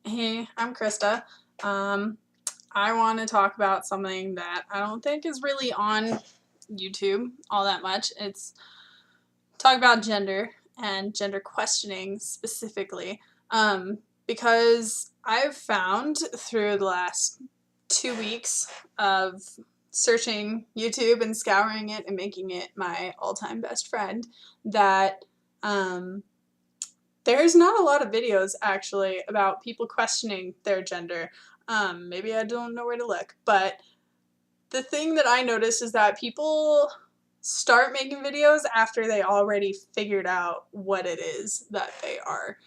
Hey, I'm Krista. Um, I want to talk about something that I don't think is really on YouTube all that much. It's talk about gender and gender questioning specifically. Because I've found through the last 2 weeks of searching YouTube and scouring it and making it my all-time best friend that um, there's not a lot of videos actually about people questioning their gender. Maybe I don't know where to look, but the thing that I noticed is that people start making videos after they already figured out what it is that they are.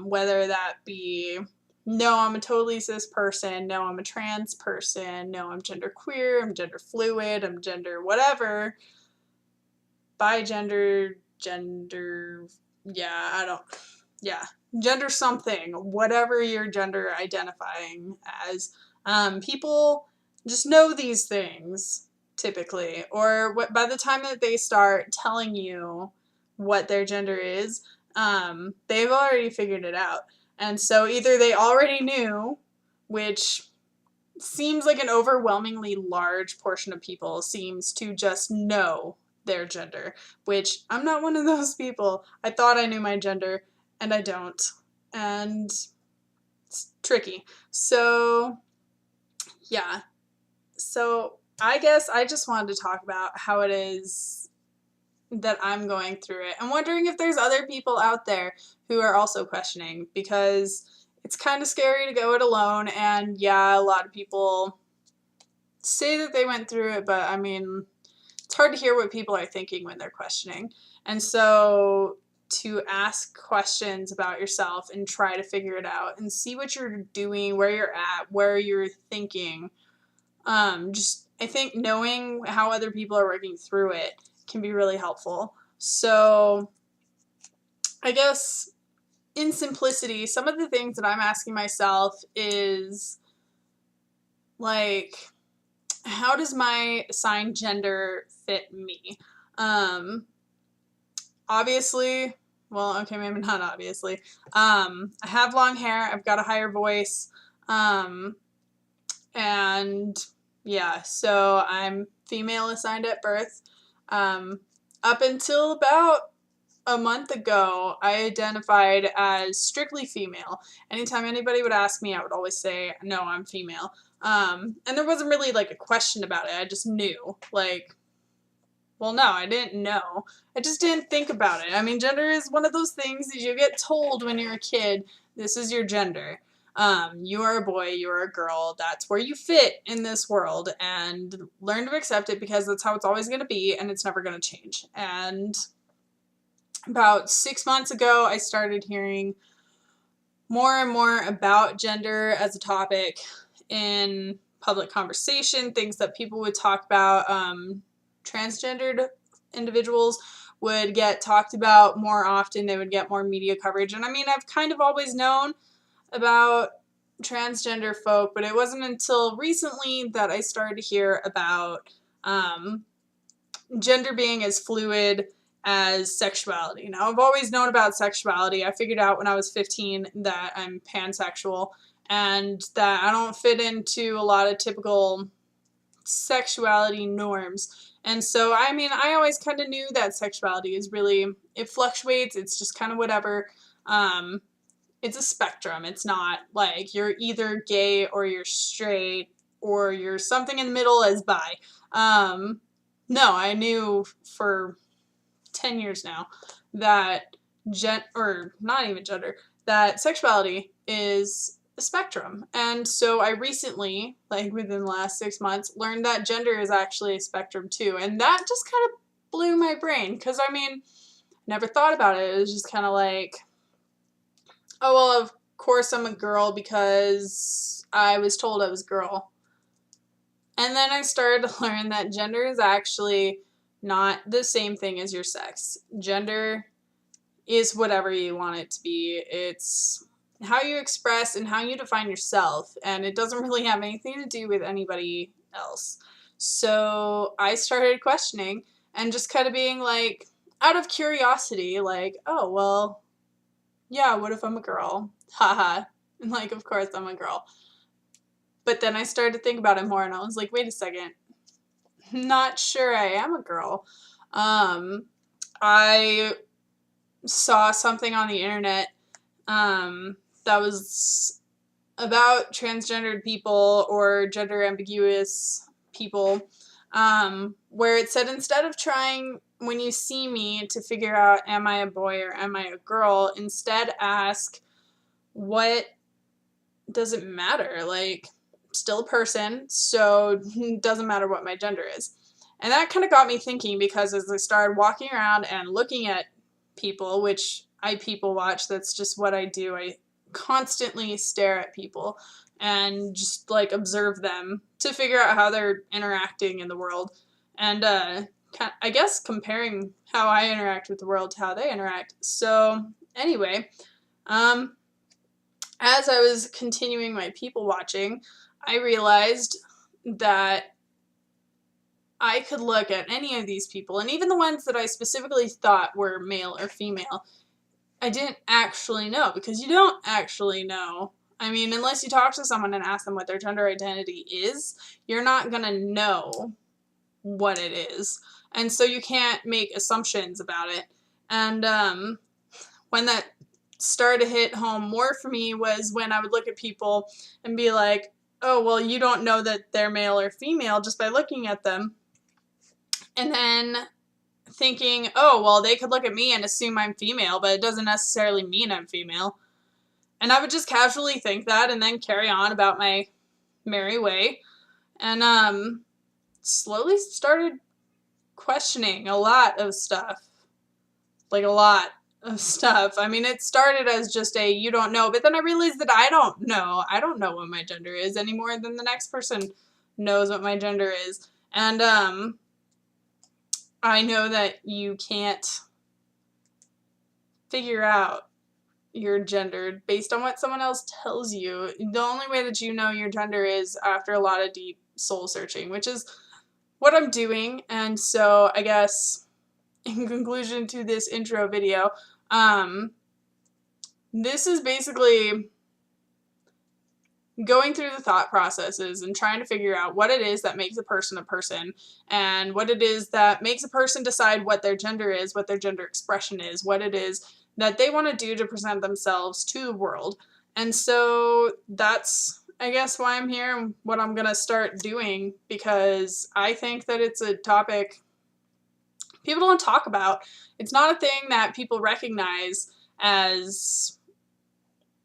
Whether that be, no, I'm a totally cis person, no, I'm a trans person, no, I'm gender queer, I'm gender fluid, I'm gender whatever, bigender, gender, yeah, I don't, yeah, gender something, whatever you're gender identifying as. People just know these things typically, or by the time that they start telling you what their gender is, they've already figured it out. And so either they already knew, which seems like an overwhelmingly large portion of people seems to just know their gender, which I'm not one of those people. I thought I knew my gender, and I don't. And it's tricky. So, yeah. So, I guess I just wanted to talk about how it is that I'm going through it. I'm wondering if there's other people out there who are also questioning, because it's kind of scary to go it alone, and yeah, a lot of people say that they went through it, but I mean, it's hard to hear what people are thinking when they're questioning. And so to ask questions about yourself and try to figure it out and see what you're doing, where you're at, where you're thinking, just I think knowing how other people are working through it can be really helpful. So I guess in simplicity, some of the things that I'm asking myself is like, how does my assigned gender fit me? Um, Obviously, well, okay, maybe not obviously. I have long hair, I've got a higher voice, um, and yeah, so I'm female assigned at birth. Um, Up until about a month ago, I identified as strictly female. Anytime anybody would ask me, I would always say, no, I'm female. And there wasn't really like a question about it. I just knew. Like, well, no, I didn't know. I just didn't think about it. I mean, gender is one of those things that you get told when you're a kid. This is your gender. You are a boy, you are a girl. That's where you fit in this world. And learn to accept it, because that's how it's always going to be, and it's never going to change. And about 6 months ago, I started hearing more and more about gender as a topic in public conversation, things that people would talk about. Transgendered individuals would get talked about more often, they would get more media coverage. And I mean, I've kind of always known about transgender folk, but it wasn't until recently that I started to hear about gender being as fluid as sexuality. Now, I've always known about sexuality. I figured out when I was 15 that I'm pansexual and that I don't fit into a lot of typical sexuality norms. And so, I mean, I always kind of knew that sexuality is really, it fluctuates. It's just kind of whatever. It's a spectrum. It's not like you're either gay or you're straight or you're something in the middle as bi. No, I knew for 10 years now that or not even gender, that sexuality is a spectrum. And so I recently, like within the last 6 months, learned that gender is actually a spectrum too. And that just kind of blew my brain, because I mean, never thought about it. It was just kind of like, oh, well, of course I'm a girl because I was told I was a girl. And then I started to learn that gender is actually not the same thing as your sex. Gender is whatever you want it to be. It's how you express and how you define yourself, and it doesn't really have anything to do with anybody else. So I started questioning and just kind of being like, out of curiosity, like, oh, well, yeah, what if I'm a girl? Haha. And like, of course, I'm a girl. But then I started to think about it more, and I was like, wait a second. Not sure I am a girl. I saw something on the internet that was about transgendered people or gender ambiguous people, where it said instead of trying when you see me to figure out am I a boy or am I a girl, instead ask what does it matter? Like, still a person, so it doesn't matter what my gender is. And that kind of got me thinking, because as I started walking around and looking at people, which I people watch, that's just what I do. I constantly stare at people and just like observe them to figure out how they're interacting in the world. And I guess comparing how I interact with the world to how they interact. So anyway, as I was continuing my people watching, I realized that I could look at any of these people, and even the ones that I specifically thought were male or female, I didn't actually know, because you don't actually know. I mean, unless you talk to someone and ask them what their gender identity is, you're not going to know what it is. And so you can't make assumptions about it. And when that started to hit home more for me was when I would look at people and be like, oh, well, you don't know that they're male or female just by looking at them. And then thinking, oh, well, they could look at me and assume I'm female, but it doesn't necessarily mean I'm female. And I would just casually think that and then carry on about my merry way. And slowly started questioning a lot of stuff. Like, a lot of stuff. I mean, it started as just a you don't know, but then I realized that I don't know. I don't know what my gender is any more than the next person knows what my gender is. And I know that you can't figure out your gender based on what someone else tells you. The only way that you know your gender is after a lot of deep soul searching, which is what I'm doing. And so I guess in conclusion to this intro video, this is basically going through the thought processes and trying to figure out what it is that makes a person, and what it is that makes a person decide what their gender is, what their gender expression is, what it is that they want to do to present themselves to the world. And so that's, I guess, why I'm here and what I'm going to start doing, because I think that it's a topic people don't talk about. It's not a thing that people recognize as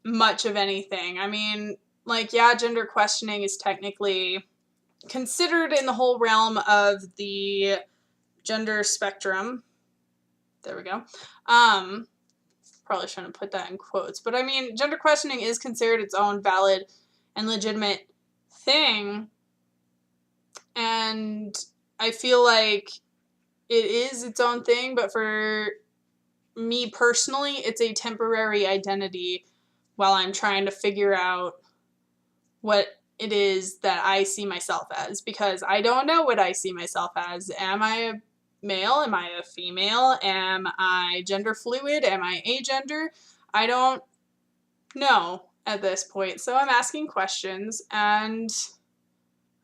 much of anything. I mean, like, yeah, gender questioning is technically considered in the whole realm of the gender spectrum. There we go. Probably shouldn't put that in quotes, but I mean, gender questioning is considered its own valid and legitimate thing. And I feel like it is its own thing, but for me personally, it's a temporary identity while I'm trying to figure out what it is that I see myself as, because I don't know what I see myself as. Am I a male? Am I a female? Am I gender fluid? Am I agender? I don't know at this point. So I'm asking questions, and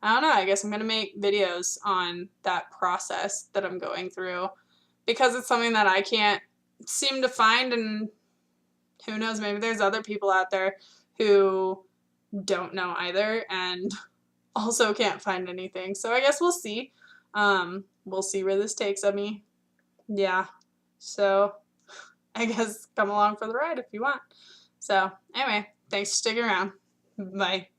I don't know, I guess I'm going to make videos on that process that I'm going through, because it's something that I can't seem to find, and who knows, maybe there's other people out there who don't know either and also can't find anything. So I guess we'll see. We'll see where this takes me. Yeah. So I guess come along for the ride if you want. So anyway, thanks for sticking around. Bye.